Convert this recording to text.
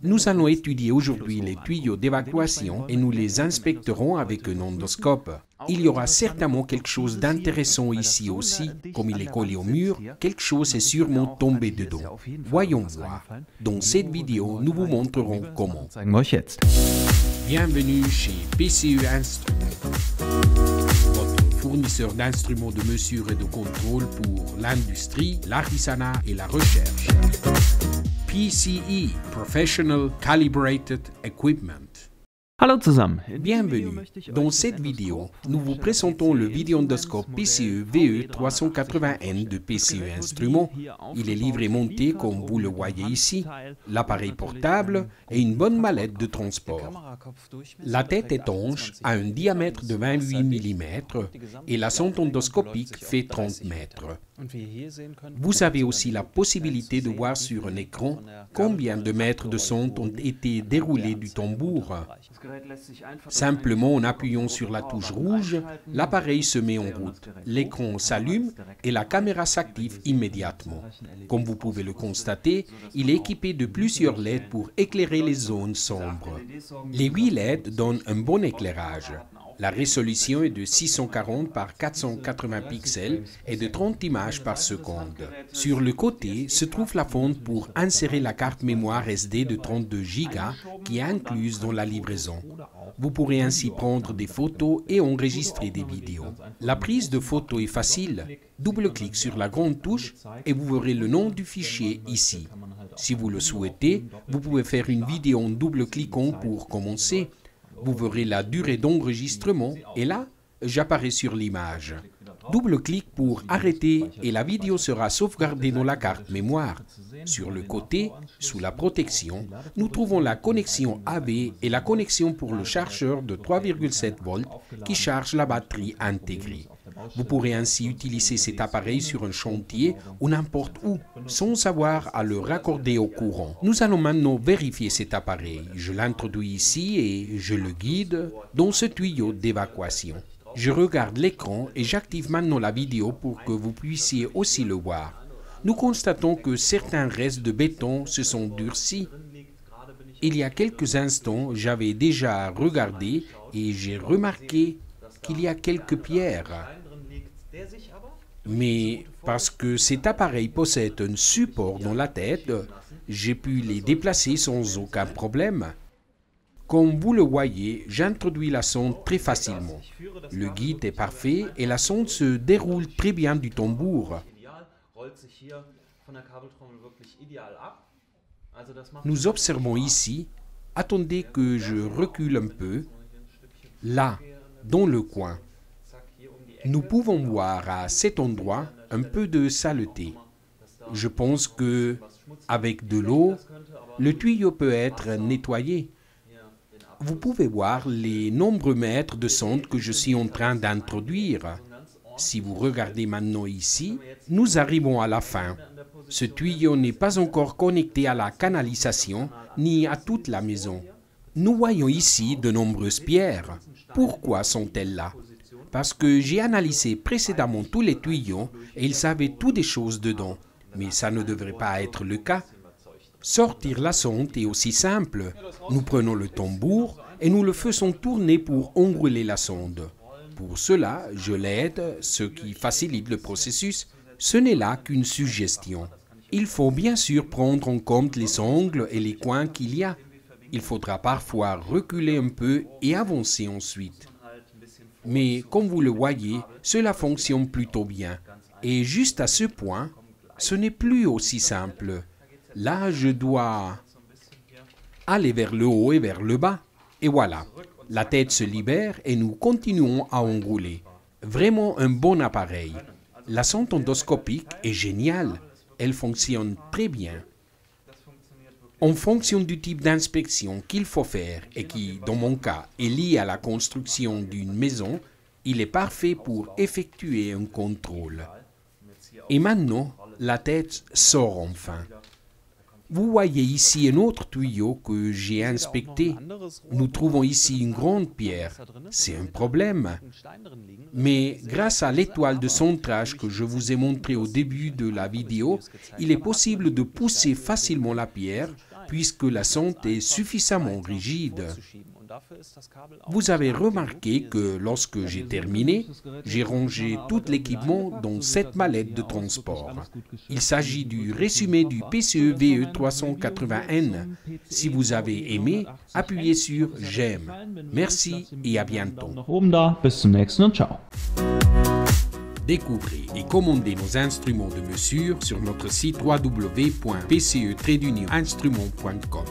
Nous allons étudier aujourd'hui les tuyaux d'évacuation et nous les inspecterons avec un endoscope. Il y aura certainement quelque chose d'intéressant ici aussi. Comme il est collé au mur, quelque chose est sûrement tombé dedans. Voyons voir. Dans cette vidéo, nous vous montrerons comment. Bienvenue chez PCE Instruments, votre fournisseur d'instruments de mesure et de contrôle pour l'industrie, l'artisanat et la recherche. PCE, Professional Calibrated Equipment. Hallo zusammen. Bienvenue. Dans cette vidéo, nous vous présentons le vidéoendoscope PCE VE380N de PCE Instruments. Il est livré monté comme vous le voyez ici, l'appareil portable et une bonne mallette de transport. La tête étanche a un diamètre de 28 mm et la sonde endoscopique fait 30 mètres. Vous avez aussi la possibilité de voir sur un écran combien de mètres de sonde ont été déroulés du tambour. Simplement en appuyant sur la touche rouge, l'appareil se met en route. L'écran s'allume et la caméra s'active immédiatement. Comme vous pouvez le constater, il est équipé de plusieurs LED pour éclairer les zones sombres. Les 8 LED donnent un bon éclairage. La résolution est de 640 par 480 pixels et de 30 images par seconde. Sur le côté se trouve la fente pour insérer la carte mémoire SD de 32 Go qui est incluse dans la livraison. Vous pourrez ainsi prendre des photos et enregistrer des vidéos. La prise de photos est facile. Double-clic sur la grande touche et vous verrez le nom du fichier ici. Si vous le souhaitez, vous pouvez faire une vidéo en double-cliquant pour commencer. Vous verrez la durée d'enregistrement et là, j'apparais sur l'image. Double-clic pour arrêter et la vidéo sera sauvegardée dans la carte mémoire. Sur le côté, sous la protection, nous trouvons la connexion AV et la connexion pour le chargeur de 3,7 volts qui charge la batterie intégrée. Vous pourrez ainsi utiliser cet appareil sur un chantier ou n'importe où, sans avoir à le raccorder au courant. Nous allons maintenant vérifier cet appareil. Je l'introduis ici et je le guide dans ce tuyau d'évacuation. Je regarde l'écran et j'active maintenant la vidéo pour que vous puissiez aussi le voir. Nous constatons que certains restes de béton se sont durcis. Il y a quelques instants, j'avais déjà regardé et j'ai remarqué qu'il y a quelques pierres. Mais parce que cet appareil possède un support dans la tête, j'ai pu les déplacer sans aucun problème. Comme vous le voyez, j'introduis la sonde très facilement. Le guide est parfait et la sonde se déroule très bien du tambour. Nous observons ici, attendez que je recule un peu, là, dans le coin. Nous pouvons voir à cet endroit un peu de saleté. Je pense que, avec de l'eau, le tuyau peut être nettoyé. Vous pouvez voir les nombreux mètres de sonde que je suis en train d'introduire. Si vous regardez maintenant ici, nous arrivons à la fin. Ce tuyau n'est pas encore connecté à la canalisation ni à toute la maison. Nous voyons ici de nombreuses pierres. Pourquoi sont-elles là? Parce que j'ai analysé précédemment tous les tuyaux et ils savaient toutes des choses dedans. Mais ça ne devrait pas être le cas. Sortir la sonde est aussi simple. Nous prenons le tambour et nous le faisons tourner pour enrouler la sonde. Pour cela, je l'aide, ce qui facilite le processus. Ce n'est là qu'une suggestion. Il faut bien sûr prendre en compte les angles et les coins qu'il y a. Il faudra parfois reculer un peu et avancer ensuite. Mais comme vous le voyez, cela fonctionne plutôt bien. Et juste à ce point, ce n'est plus aussi simple. Là, je dois aller vers le haut et vers le bas. Et voilà, la tête se libère et nous continuons à enrouler. Vraiment un bon appareil. La sonde endoscopique est géniale. Elle fonctionne très bien. En fonction du type d'inspection qu'il faut faire et qui, dans mon cas, est lié à la construction d'une maison, il est parfait pour effectuer un contrôle. Et maintenant, la tête sort enfin. Vous voyez ici un autre tuyau que j'ai inspecté. Nous trouvons ici une grande pierre. C'est un problème. Mais grâce à l'étoile de centrage que je vous ai montré au début de la vidéo, il est possible de pousser facilement la pierre puisque la sonde est suffisamment rigide. Vous avez remarqué que lorsque j'ai terminé, j'ai rangé tout l'équipement dans cette mallette de transport. Il s'agit du résumé du PCE VE 380N. Si vous avez aimé, appuyez sur j'aime. Merci et à bientôt. Bis zum nächsten und ciao. Découvrez et commandez nos instruments de mesure sur notre site www.pce-instrument.com.